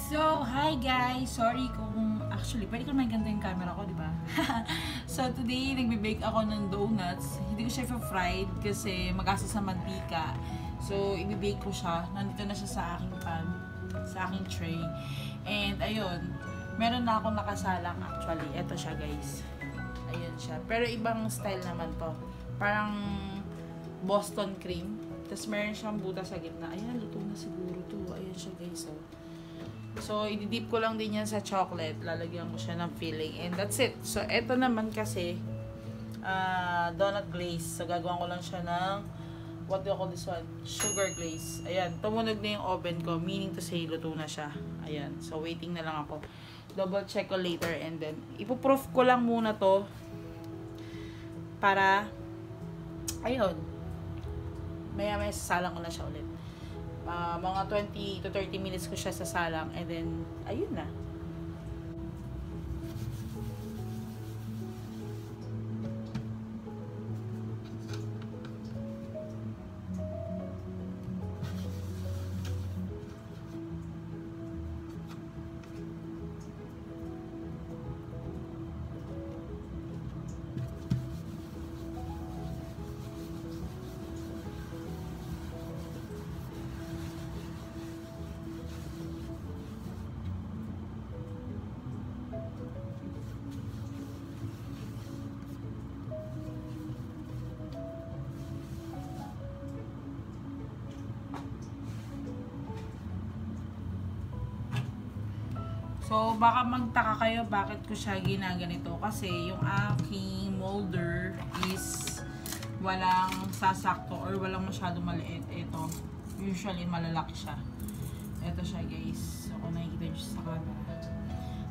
So, hi guys! Sorry kung actually, pwede ko naman ganda yung camera ko, di ba? So, today, nagbe-bake ako ng donuts. Hindi ko siya fried kasi magastos sa mantika. So, i-bake ko siya. Nandito na siya sa aking pan, sa aking tray. And, ayun, meron na akong nakasalang actually. Ito siya guys. Ayun siya. Pero ibang style naman to. Parang Boston cream. Tapos meron siyang butas sa gitna. Ayan, luto na siguro to. Ayan siya guys. So, i-dip ko lang din yan sa chocolate. Lalagyan ko siya ng filling. And that's it. So, eto naman kasi donut glaze. So, gagawin ko lang siya ng what do you call this one? Sugar glaze. Ayan. Tumunog na yung oven ko. Meaning to say, luto na siya. Ayan. So, waiting na lang ako. Double check ko later. And then, ipoproof ko lang muna to para ayun. Maya-maya sasalang ko na siya ulit. Mga 20 to 30 minutes ko siya sasalang and then ayun na. So, baka magtaka kayo bakit ko siya ginaganito. Kasi yung aking molder is walang sasakto or walang masyadong maliit. Ito, usually malalaki siya. Ito siya guys. So, kung nakikita nyo siya sa camera.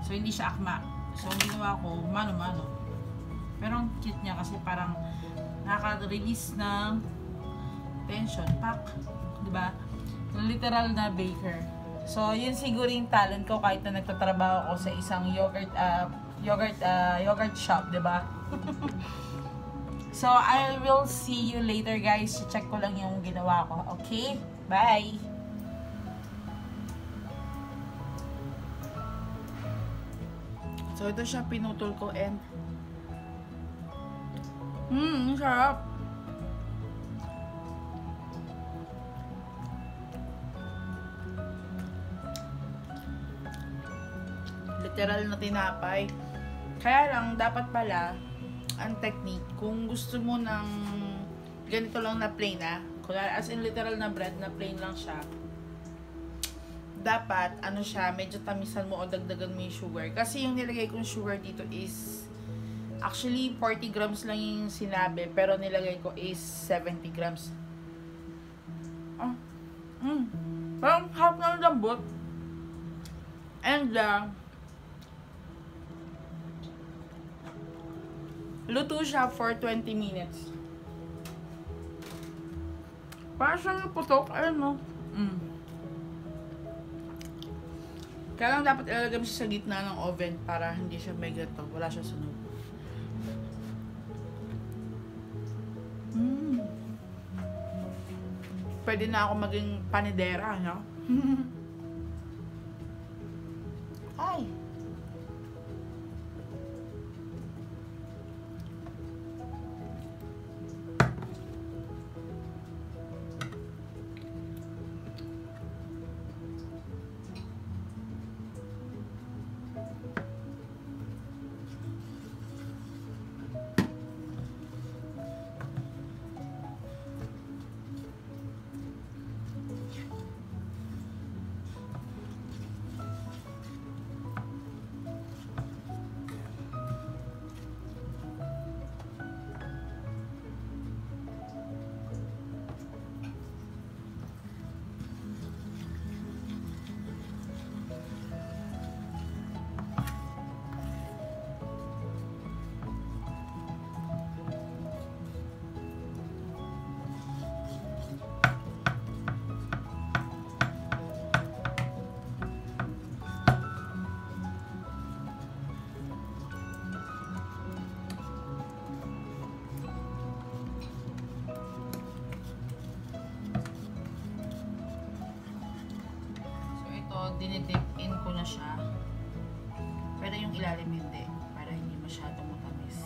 So, hindi siya akma. So, ang ginawa ko, mano-mano. Pero ang cute niya kasi parang nakaka-release ng tension. Pak! Diba? Literal na baker. So, yun siguro yung talent ko kahit na nagtatrabaho ako sa isang yogurt shop, diba? So, I will see you later, guys. Check ko lang yung ginawa ko. Okay? Bye! So, ito siya pinutol ko and sarap! Literal na tinapay. Kaya lang, dapat pala, ang technique, kung gusto mo ng ganito lang na plain as in literal na bread na plain lang siya, dapat, ano siya, medyo tamisan mo o dagdagan mo yung sugar. Kasi yung nilagay kong sugar dito is, actually, 40 grams lang yung sinabi, pero nilagay ko is 70 grams. Parang half na lambot. And, luto siya for 20 minutes. Parang siyang putok. Ayun, no? Kaya lang dapat ilalagay mo siya sa gitna ng oven para hindi siya may gato. Wala siya sunog. Pwede na ako maging panidera, no? Ay! Dinidip in ko na siya. Pero yung ilalim hindi. Para hindi masyadong matamis.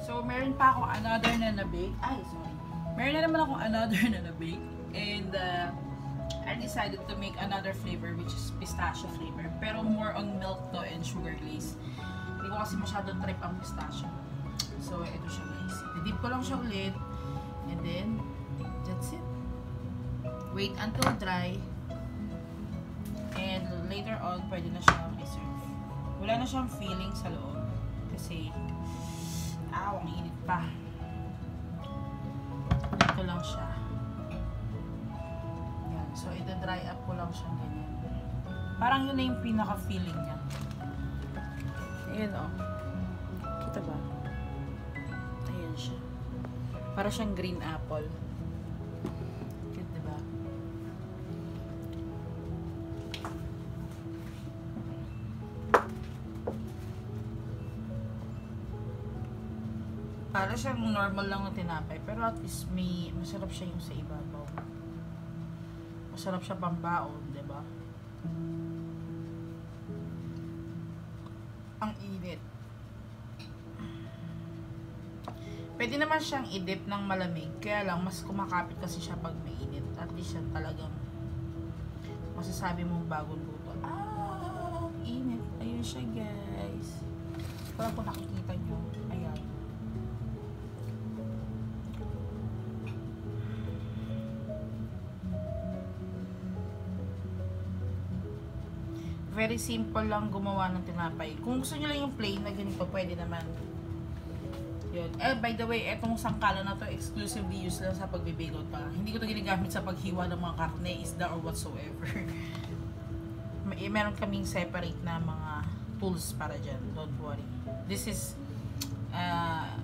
So, meron pa akong another na na-bake. Ay, sorry. Meron na naman akong another na na-bake. And, I decided to make another flavor, which is pistachio flavor. Pero more on milk to and sugar glaze. Hindi ko kasi masyadong trip ang pistachio. So, ito siya guys. Didip ko lang siya ulit. And then, that's it. Wait until dry. And later on, pwede na siyang i-serve. Wala na siyang feeling sa loob. Kasi, ang init pa. Ito lang siya. Yan. So, ito-dry up ko lang siya ganyan. Parang yun na yung pinaka-feeling niya. Ayan o. Kita ba? Ayan siya. Para siyang green apple. Cute, diba? Para siyang normal lang na tinapay. Pero at least may masarap siya yung sa ibabaw. Masarap siya pambaon, diba? Ang init. Pwede naman siyang i-dip ng malamig. Kaya lang, mas kumakapit kasi siya pag mainit. At least siya talagang masasabi mong bagong luto. Init. Ayun siya, guys. Parang kung nakikita nyo. Ayan. Very simple lang gumawa ng tinapay. Kung gusto nyo lang yung plain na ganito, pwede naman. Yun. By the way, etong sangkala na to exclusively used lang sa pagbibigot pa. Hindi ko to ginagamit sa paghiwa ng mga karne, isda, or whatsoever. Meron kaming separate na mga tools para dyan. Don't worry. This is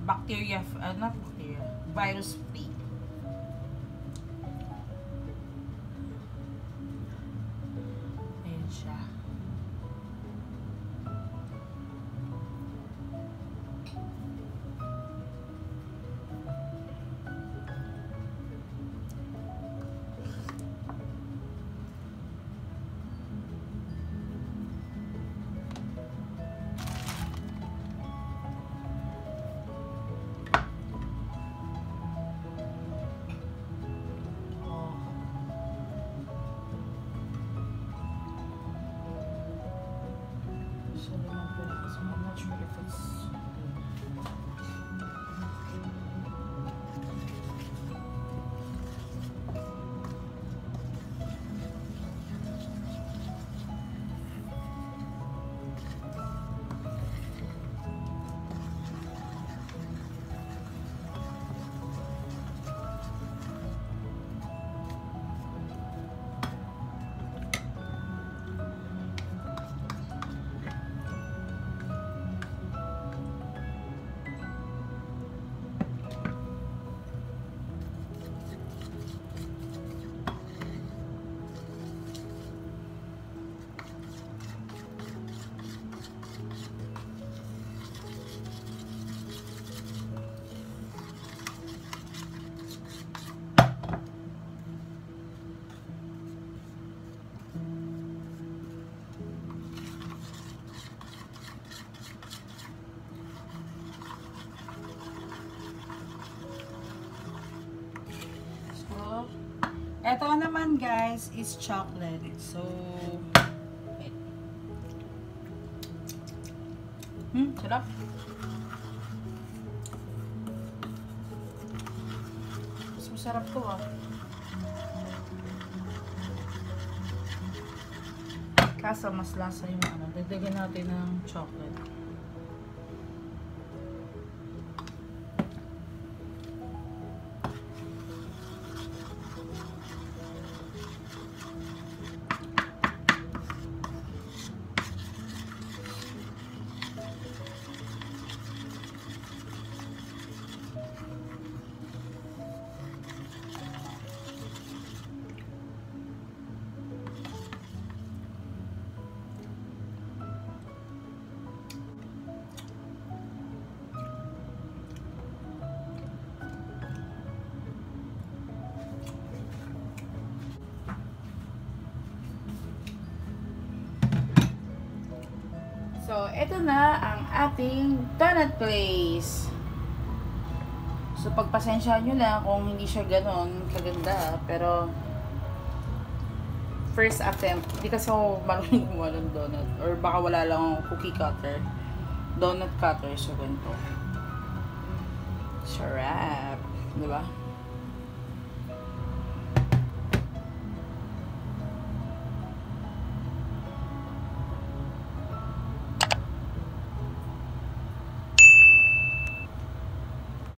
bacteria, not bacteria, virus free. Ayan siya. I'm not sure if it's Ito naman, guys, is chocolate. So, sarap. Mas masarap to, Kaso, mas lasa yung ano. Dagdagan natin ng chocolate. So, ito na ang ating donut place. So, pagpasensyahan nyo na kung hindi siya ganon kaganda. Pero, first attempt. Hindi kasi ako marunong gumawa ng donut. Or baka wala lang akong cookie cutter. Donut cutter. So, ganito. Sarap. Diba?